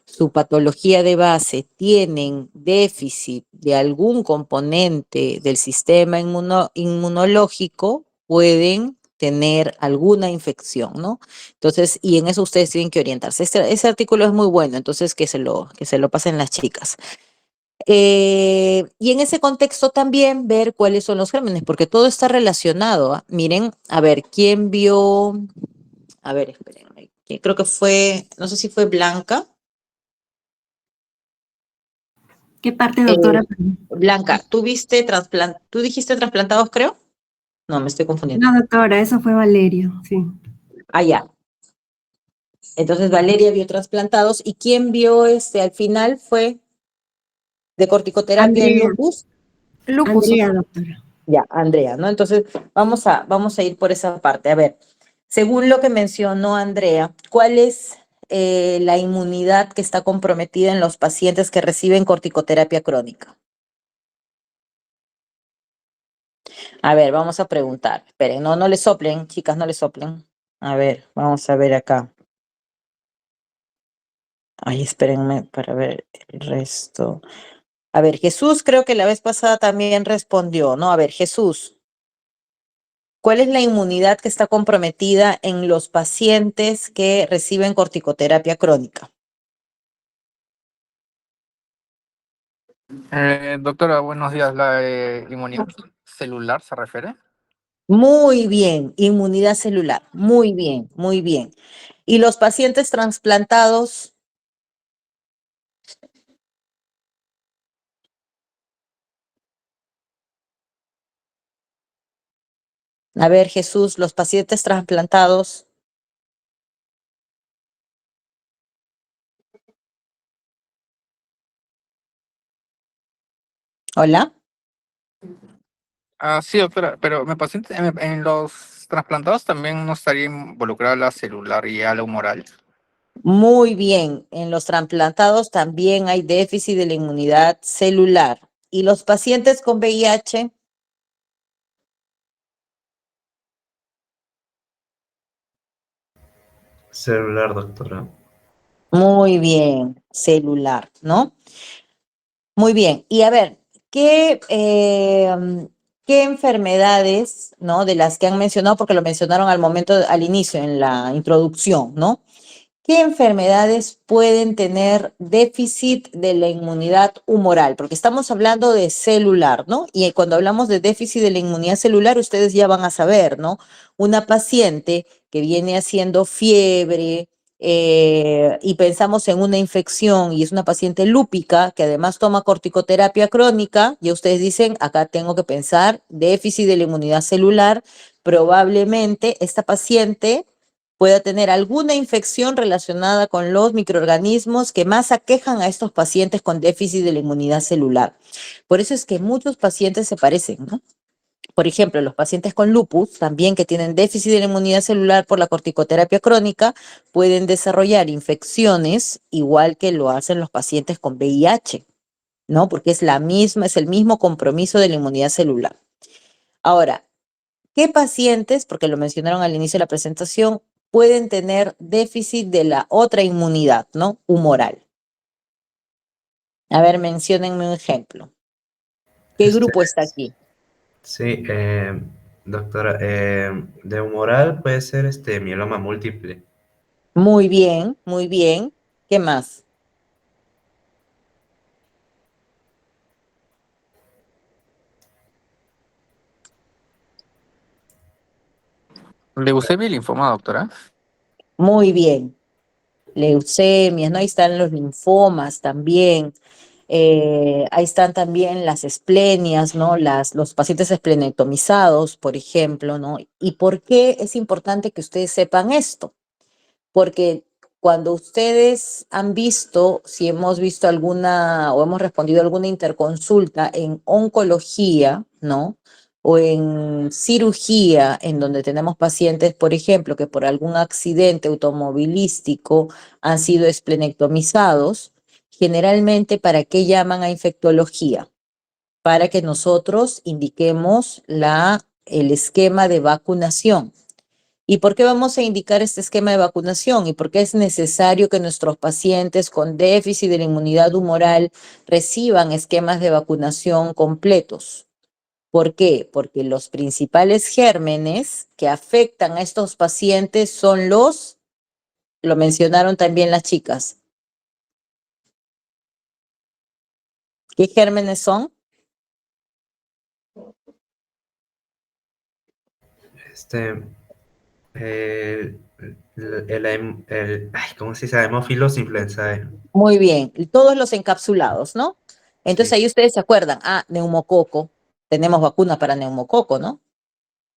su patología de base tienen déficit de algún componente del sistema inmunológico, pueden tener alguna infección, ¿no? Entonces, y en eso ustedes tienen que orientarse. Ese artículo es muy bueno, entonces que se lo pasen las chicas. Y en ese contexto también ver cuáles son los gérmenes, porque todo está relacionado. ¿Ah? Miren, a ver, ¿quién vio? A ver, espérenme. Creo que fue, no sé si fue Blanca. ¿Qué parte, doctora? Blanca, ¿tú dijiste trasplantados, creo? No, me estoy confundiendo. No, doctora, eso fue Valerio, sí. Ah, ya. Entonces Valeria vio trasplantados. ¿Y quién vio al final fue de corticoterapia en Andrea. lupus? Lupus. Andrea, doctora. Ya, Andrea, ¿no? Entonces vamos a ir por esa parte. A ver, según lo que mencionó Andrea, ¿cuál es la inmunidad que está comprometida en los pacientes que reciben corticoterapia crónica? A ver, vamos a preguntar. Esperen, no le soplen, chicas, no le soplen. A ver, vamos a ver acá. Ay, espérenme para ver el resto. A ver, Jesús creo que la vez pasada también respondió, ¿no? A ver, Jesús, ¿cuál es la inmunidad que está comprometida en los pacientes que reciben corticoterapia crónica? Doctora, buenos días. ¿La inmunidad celular se refiere? Muy bien, inmunidad celular. Muy bien, muy bien. ¿Y los pacientes trasplantados? A ver, Jesús, los pacientes trasplantados. Hola. Sí, doctora, pero en los trasplantados también no estaría involucrada la celular y la humoral. Muy bien, en los trasplantados también hay déficit de la inmunidad celular. ¿Y los pacientes con VIH? Celular, doctora. Muy bien, celular, ¿no? Muy bien. Y a ver, ¿qué enfermedades, ¿no? De las que han mencionado, porque lo mencionaron al inicio, en la introducción, ¿no? ¿Qué enfermedades pueden tener déficit de la inmunidad humoral? Porque estamos hablando de celular, ¿no? Y cuando hablamos de déficit de la inmunidad celular, ustedes ya van a saber, ¿no? Una paciente que viene haciendo fiebre y pensamos en una infección y es una paciente lúpica que además toma corticoterapia crónica, y ustedes dicen, acá tengo que pensar déficit de la inmunidad celular, probablemente esta paciente pueda tener alguna infección relacionada con los microorganismos que más aquejan a estos pacientes con déficit de la inmunidad celular. Por eso es que muchos pacientes se parecen, ¿no? Por ejemplo, los pacientes con lupus, también que tienen déficit de la inmunidad celular por la corticoterapia crónica, pueden desarrollar infecciones igual que lo hacen los pacientes con VIH, ¿no? Porque es el mismo compromiso de la inmunidad celular. Ahora, ¿Qué pacientes, porque lo mencionaron al inicio de la presentación, pueden tener déficit de la otra inmunidad, ¿no? Humoral. A ver, menciónenme un ejemplo. ¿Qué Este, grupo está aquí? sí, doctora, de humoral puede ser mieloma múltiple. Muy bien, muy bien. ¿Qué más? Leucemia y linfoma, doctora. Muy bien. Leucemias, ¿no? Ahí están los linfomas también. Ahí están también las esplenias, ¿no? Los pacientes esplenectomizados, por ejemplo, ¿no? ¿Y por qué es importante que ustedes sepan esto? Porque cuando ustedes han visto, si hemos visto alguna o hemos respondido a alguna interconsulta en oncología, ¿no? O en cirugía, en donde tenemos pacientes, por ejemplo, que por algún accidente automovilístico han sido esplenectomizados, generalmente, ¿para qué llaman a infectología? Para que nosotros indiquemos el esquema de vacunación. ¿Y por qué vamos a indicar este esquema de vacunación? ¿Y por qué es necesario que nuestros pacientes con déficit de la inmunidad humoral reciban esquemas de vacunación completos? ¿Por qué? Porque los principales gérmenes que afectan a estos pacientes son lo mencionaron también las chicas. ¿Qué gérmenes son? Este, ¿cómo se dice? Hemófilos influenzae. Muy bien, todos los encapsulados, ¿no? Entonces Sí, ahí ustedes se acuerdan, neumococo, tenemos vacuna para neumococo, ¿no?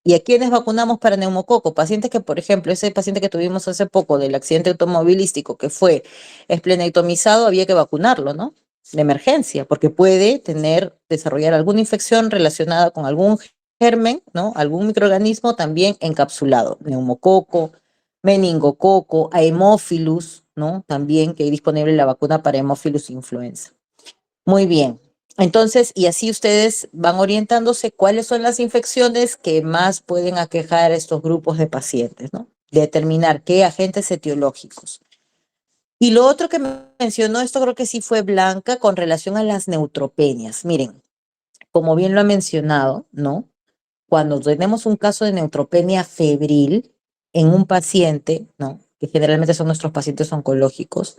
¿Y a quiénes vacunamos para neumococo? Pacientes que, por ejemplo, ese paciente que tuvimos hace poco del accidente automovilístico que fue esplenectomizado, había que vacunarlo, ¿no? De emergencia, porque puede desarrollar alguna infección relacionada con algún germen, ¿no? Algún microorganismo también encapsulado, neumococo, meningococo, Haemophilus, ¿no? También que hay disponible la vacuna para Haemophilus influenza. Muy bien. Entonces, y así ustedes van orientándose cuáles son las infecciones que más pueden aquejar a estos grupos de pacientes, ¿no? Determinar qué agentes etiológicos. Y lo otro que mencionó, esto creo que sí fue Blanca, con relación a las neutropenias. Miren, como bien lo ha mencionado, ¿no? Cuando tenemos un caso de neutropenia febril en un paciente, ¿no? Que generalmente son nuestros pacientes oncológicos,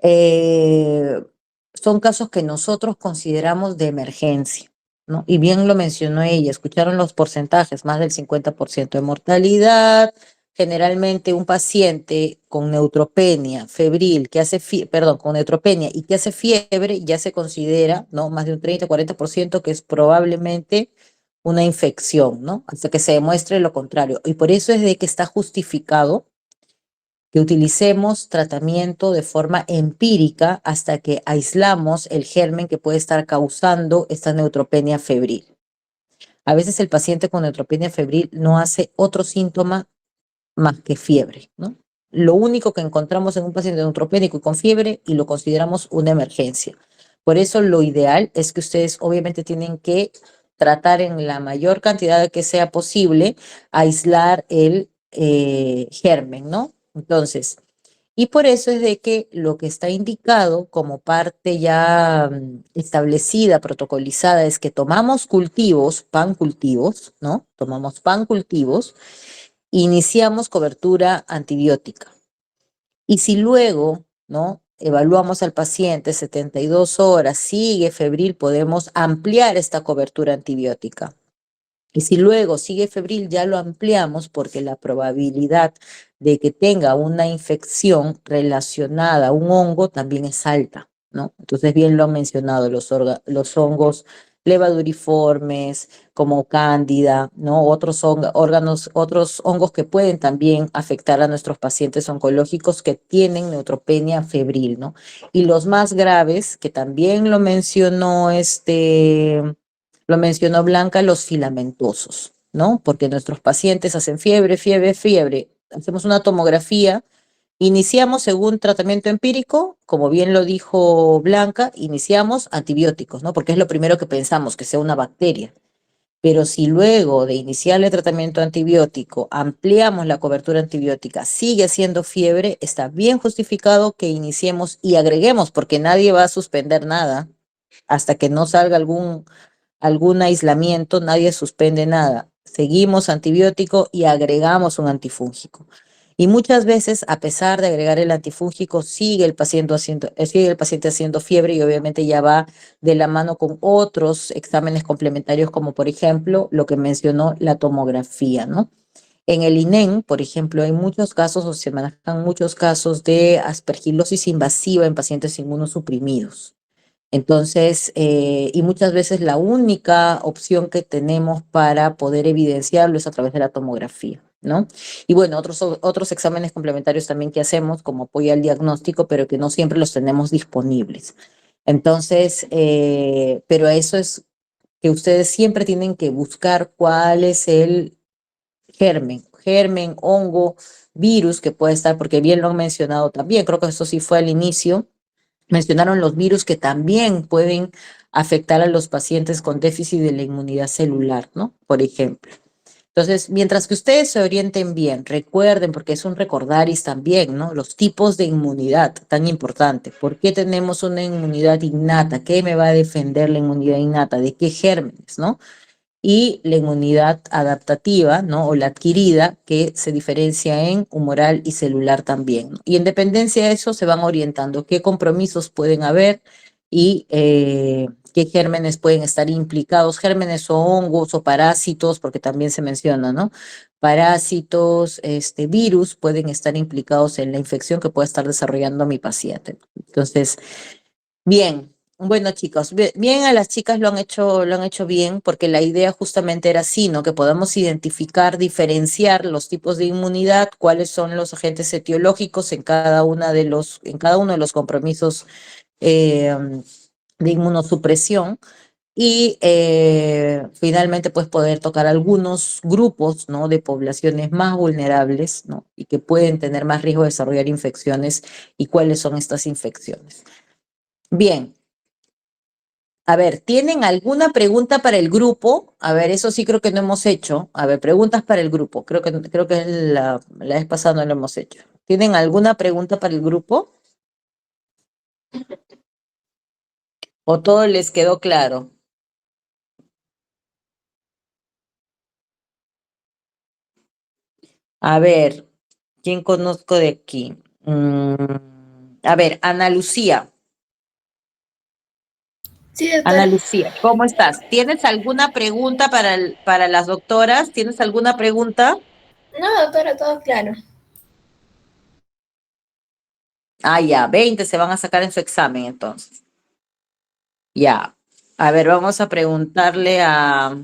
eh, son casos que nosotros consideramos de emergencia, ¿no? Y bien lo mencionó ella, escucharon los porcentajes, más del 50% de mortalidad. Generalmente un paciente con neutropenia febril, con neutropenia y que hace fiebre, ya se considera, ¿no? Más de un 30-40% que es probablemente una infección, ¿no? Hasta que se demuestre lo contrario. Y por eso es de que está justificado que utilicemos tratamiento de forma empírica hasta que aislamos el germen que puede estar causando esta neutropenia febril. A veces el paciente con neutropenia febril no hace otro síntoma más que fiebre, ¿no? Lo único que encontramos en un paciente neutropénico y con fiebre y lo consideramos una emergencia. Por eso lo ideal es que ustedes obviamente tienen que tratar en la mayor cantidad que sea posible, aislar el germen, ¿no? Entonces, y por eso es de que lo que está indicado como parte ya establecida, protocolizada, es que tomamos cultivos, pancultivos, ¿no? Tomamos pancultivos, iniciamos cobertura antibiótica. Y si luego, ¿no? Evaluamos al paciente 72 horas, sigue febril, podemos ampliar esta cobertura antibiótica. Y si luego sigue febril, ya lo ampliamos porque la probabilidad de que tenga una infección relacionada a un hongo también es alta, ¿no? Entonces, bien lo han mencionado los hongos levaduriformes, como cándida, ¿no? Otros hongos que pueden también afectar a nuestros pacientes oncológicos que tienen neutropenia febril, ¿no? Y los más graves, que también lo mencionó Blanca, los filamentosos, ¿no? Porque nuestros pacientes hacen fiebre, fiebre, fiebre. Hacemos una tomografía, iniciamos según tratamiento empírico, como bien lo dijo Blanca, iniciamos antibióticos, ¿no? Porque es lo primero que pensamos, que sea una bacteria. Pero si luego de iniciar el tratamiento antibiótico ampliamos la cobertura antibiótica, sigue siendo fiebre, está bien justificado que iniciemos y agreguemos, porque nadie va a suspender nada hasta que no salga algún aislamiento, nadie suspende nada. Seguimos antibiótico y agregamos un antifúngico. Y muchas veces, a pesar de agregar el antifúngico, sigue el paciente haciendo fiebre y obviamente ya va de la mano con otros exámenes complementarios, como por ejemplo lo que mencionó la tomografía, ¿no? En el INEM, por ejemplo, hay muchos casos o se manejan muchos casos de aspergilosis invasiva en pacientes inmunosuprimidos. Entonces, y muchas veces la única opción que tenemos para poder evidenciarlo es a través de la tomografía, ¿no? Y bueno, otros exámenes complementarios también que hacemos como apoyo al diagnóstico, pero que no siempre los tenemos disponibles. Entonces, pero eso es que ustedes siempre tienen que buscar cuál es el germen, hongo, virus que puede estar, porque bien lo han mencionado también, creo que eso sí fue al inicio. Mencionaron los virus que también pueden afectar a los pacientes con déficit de la inmunidad celular, ¿no? Por ejemplo. Entonces, mientras que ustedes se orienten bien, recuerden, porque es un recordaris también, ¿no? Los tipos de inmunidad, tan importante. ¿Por qué tenemos una inmunidad innata? ¿Qué me va a defender la inmunidad innata? ¿De qué gérmenes, no? Y la inmunidad adaptativa, ¿no? O la adquirida, que se diferencia en humoral y celular también, ¿no? Y en dependencia de eso se van orientando qué compromisos pueden haber y qué gérmenes pueden estar implicados, gérmenes o hongos o parásitos, porque también se menciona, ¿no? Parásitos, virus pueden estar implicados en la infección que pueda estar desarrollando mi paciente. Entonces, bien. Bueno, chicos, bien a las chicas lo han hecho bien, porque la idea justamente era así, ¿no? Que podamos identificar, diferenciar los tipos de inmunidad, cuáles son los agentes etiológicos en cada uno de los compromisos de inmunosupresión y finalmente pues poder tocar algunos grupos, ¿no? De poblaciones más vulnerables, ¿no? Y que pueden tener más riesgo de desarrollar infecciones y cuáles son estas infecciones. Bien. A ver, ¿tienen alguna pregunta para el grupo? A ver, eso sí creo que no hemos hecho. A ver, preguntas para el grupo. Creo que la vez pasada no lo hemos hecho. ¿Tienen alguna pregunta para el grupo? ¿O todo les quedó claro? A ver, ¿quién conozco de aquí? A ver, Ana Lucía. Sí, doctora. Ana Lucía, ¿cómo estás? ¿Tienes alguna pregunta para las doctoras? ¿Tienes alguna pregunta? No, doctora, todo claro. Ah, ya, 20 se van a sacar en su examen entonces. Ya. A ver, vamos a preguntarle a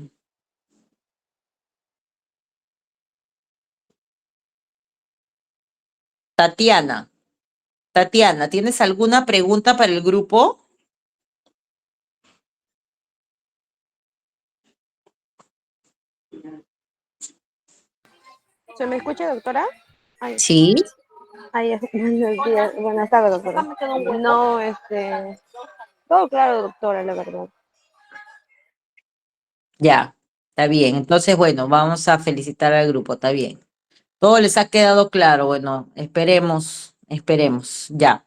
Tatiana. Tatiana, ¿tienes alguna pregunta para el grupo? ¿Se me escucha, doctora? Ay, Sí. ay, buenos días. Buenas tardes, doctora. No, todo claro, doctora, la verdad. Ya, está bien. Entonces, bueno, vamos a felicitar al grupo, está bien. Todo les ha quedado claro, bueno, esperemos. Ya.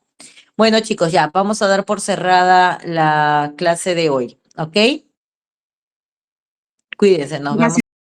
Bueno, chicos, ya, vamos a dar por cerrada la clase de hoy, ¿ok? Cuídense, nos vemos.